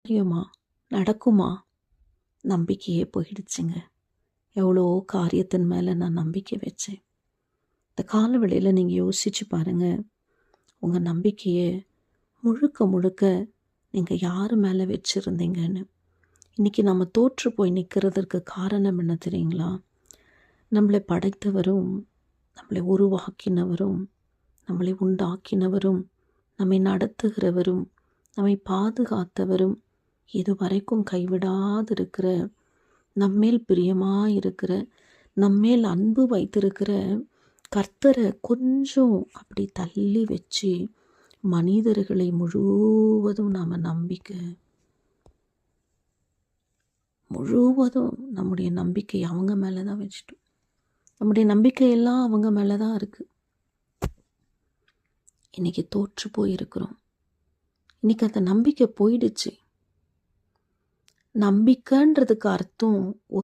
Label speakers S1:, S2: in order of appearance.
S1: முடியுமா? நடக்குமா? நம்பிக்கையே போயிடுச்சுங்க. எவ்வளோ காரியத்தின் மேலே நான் நம்பிக்கை வச்சேன். இந்த காலவெளியில் நீங்கள் யோசிச்சு பாருங்கள். உங்கள் நம்பிக்கையை முழுக்க முழுக்க நீங்கள் யார் மேலே வச்சுருந்தீங்கன்னு. இன்றைக்கி நம்ம தோற்று போய் நிற்கிறதற்கு காரணம் என்ன தெரியுங்களா? நம்மளை படைத்தவரும், நம்மளை உருவாக்கினவரும், நம்மளை உண்டாக்கினவரும், நம்மை நடத்துகிறவரும், நம்மை பாதுகாத்தவரும், இதுவரைக்கும் கைவிடாதிருக்கிற, நம்மேல் பிரியமாயிருக்கிற, நம்மேல் அன்பு வைத்திருக்கிற கர்த்தரை கொஞ்சம் அப்படி தள்ளி வச்சு மனிதர்களை முழுவதும் நாம் முழுவதும் நம்முடைய நம்பிக்கை அவங்க மேலே தான் வச்சுட்டோம். நம்முடைய நம்பிக்கையெல்லாம் அவங்க மேலே தான் இருக்குது. இன்றைக்கி தோற்று போயிருக்கிறோம். இன்றைக்கி அந்த நம்பிக்கை போயிடுச்சு. நம்பிக்கைன்றதுக்கு அர்த்தம்